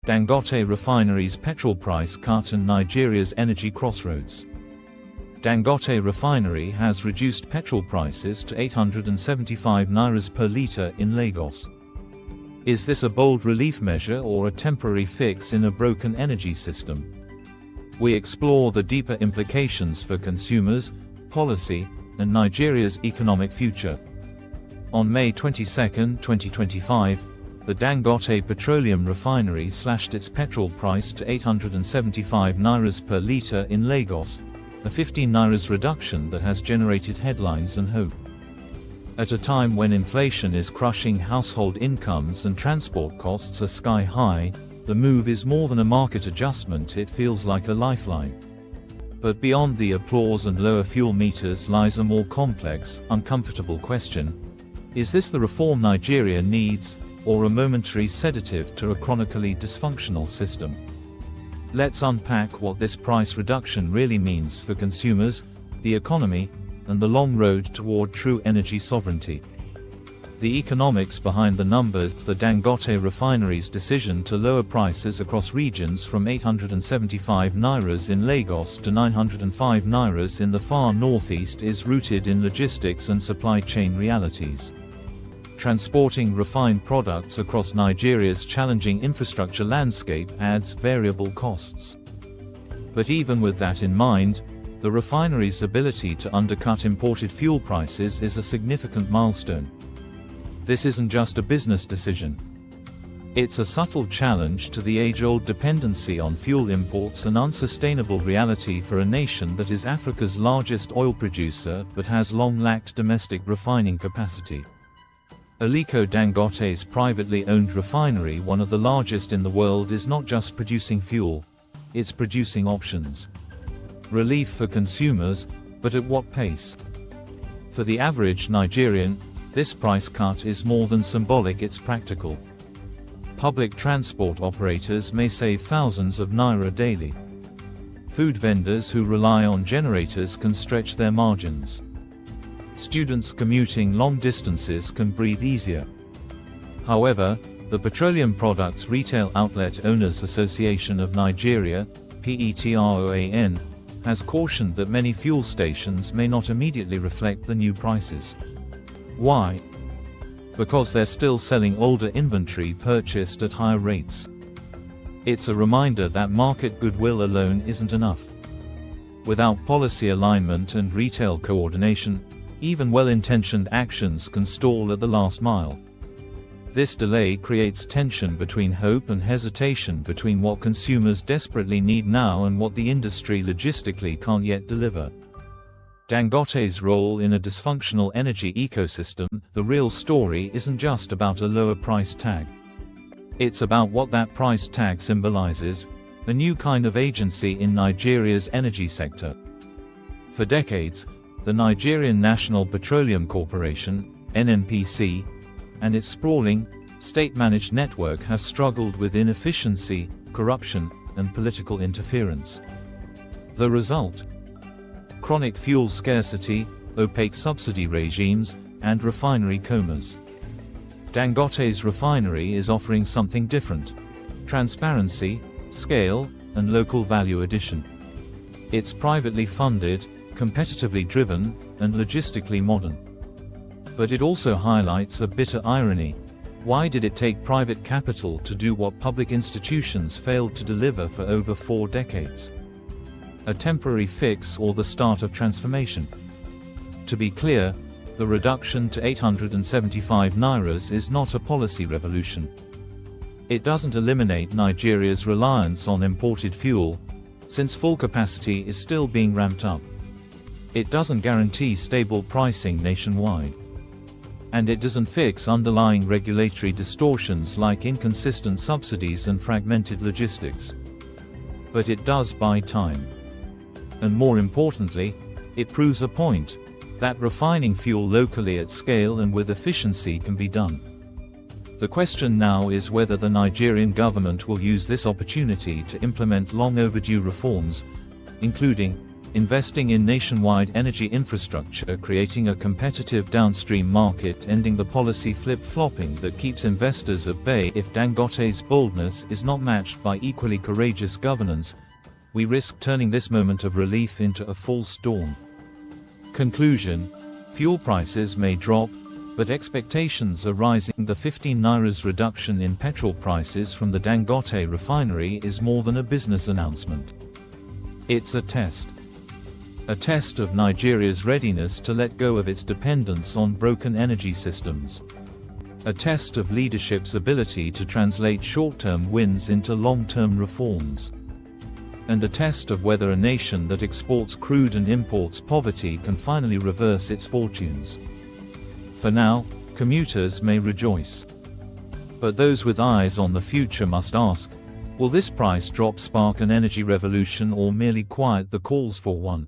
Dangote Refinery's petrol price cut and Nigeria's energy crossroads. Dangote Refinery has reduced petrol prices to 875 nairas per litre in Lagos. Is this a bold relief measure or a temporary fix in a broken energy system? We explore the deeper implications for consumers, policy, and Nigeria's economic future. On May 22, 2025, the Dangote Petroleum Refinery slashed its petrol price to 875 nairas per litre in Lagos, a 15 nairas reduction that has generated headlines and hope. At a time when inflation is crushing household incomes and transport costs are sky high, the move is more than a market adjustment, it feels like a lifeline. But beyond the applause and lower fuel meters lies a more complex, uncomfortable question. Is this the reform Nigeria needs, or a momentary sedative to a chronically dysfunctional system? Let's unpack what this price reduction really means for consumers, the economy, and the long road toward true energy sovereignty. The economics behind the numbers. The Dangote Refinery's decision to lower prices across regions from 875 nairas in Lagos to 905 nairas in the far northeast is rooted in logistics and supply chain realities. Transporting refined products across Nigeria's challenging infrastructure landscape adds variable costs. But even with that in mind, the refinery's ability to undercut imported fuel prices is a significant milestone. This isn't just a business decision. It's a subtle challenge to the age-old dependency on fuel imports, an unsustainable reality for a nation that is Africa's largest oil producer but has long lacked domestic refining capacity. Aliko Dangote's privately owned refinery, one of the largest in the world, is not just producing fuel, it's producing options. Relief for consumers, but at what pace? For the average Nigerian, this price cut is more than symbolic, it's practical. Public transport operators may save thousands of naira daily. Food vendors who rely on generators can stretch their margins. Students commuting long distances can breathe easier. However, the Petroleum Products Retail Outlet Owners Association of Nigeria, PETROAN, has cautioned that many fuel stations may not immediately reflect the new prices. Why? Because they're still selling older inventory purchased at higher rates. It's a reminder that market goodwill alone isn't enough. Without policy alignment and retail coordination, even well-intentioned actions can stall at the last mile. This delay creates tension between hope and hesitation, between what consumers desperately need now and what the industry logistically can't yet deliver. Dangote's role in a dysfunctional energy ecosystem. The real story isn't just about a lower price tag. It's about what that price tag symbolizes: a new kind of agency in Nigeria's energy sector. For decades, the Nigerian National Petroleum Corporation, NNPC, and its sprawling, state-managed network have struggled with inefficiency, corruption, and political interference. The result? Chronic fuel scarcity, opaque subsidy regimes, and refinery comas. Dangote's refinery is offering something different: transparency, scale, and local value addition. It's privately funded, competitively driven, and logistically modern. But it also highlights a bitter irony. Why did it take private capital to do what public institutions failed to deliver for over 4 decades? A temporary fix or the start of transformation? To be clear, the reduction to 875 nairas is not a policy revolution. It doesn't eliminate Nigeria's reliance on imported fuel, since full capacity is still being ramped up. It doesn't guarantee stable pricing nationwide. And it doesn't fix underlying regulatory distortions like inconsistent subsidies and fragmented logistics. But it does buy time. And more importantly, it proves a point: that refining fuel locally at scale and with efficiency can be done. The question now is whether the Nigerian government will use this opportunity to implement long overdue reforms, including investing in nationwide energy infrastructure, creating a competitive downstream market, ending the policy flip-flopping that keeps investors at bay. If Dangote's boldness is not matched by equally courageous governance, we risk turning this moment of relief into a false dawn. Conclusion: fuel prices may drop, but expectations are rising. The 15 Naira's reduction in petrol prices from the Dangote Refinery is more than a business announcement. It's a test. A test of Nigeria's readiness to let go of its dependence on broken energy systems. A test of leadership's ability to translate short-term wins into long-term reforms. And a test of whether a nation that exports crude and imports poverty can finally reverse its fortunes. For now, commuters may rejoice. But those with eyes on the future must ask, will this price drop spark an energy revolution or merely quiet the calls for one?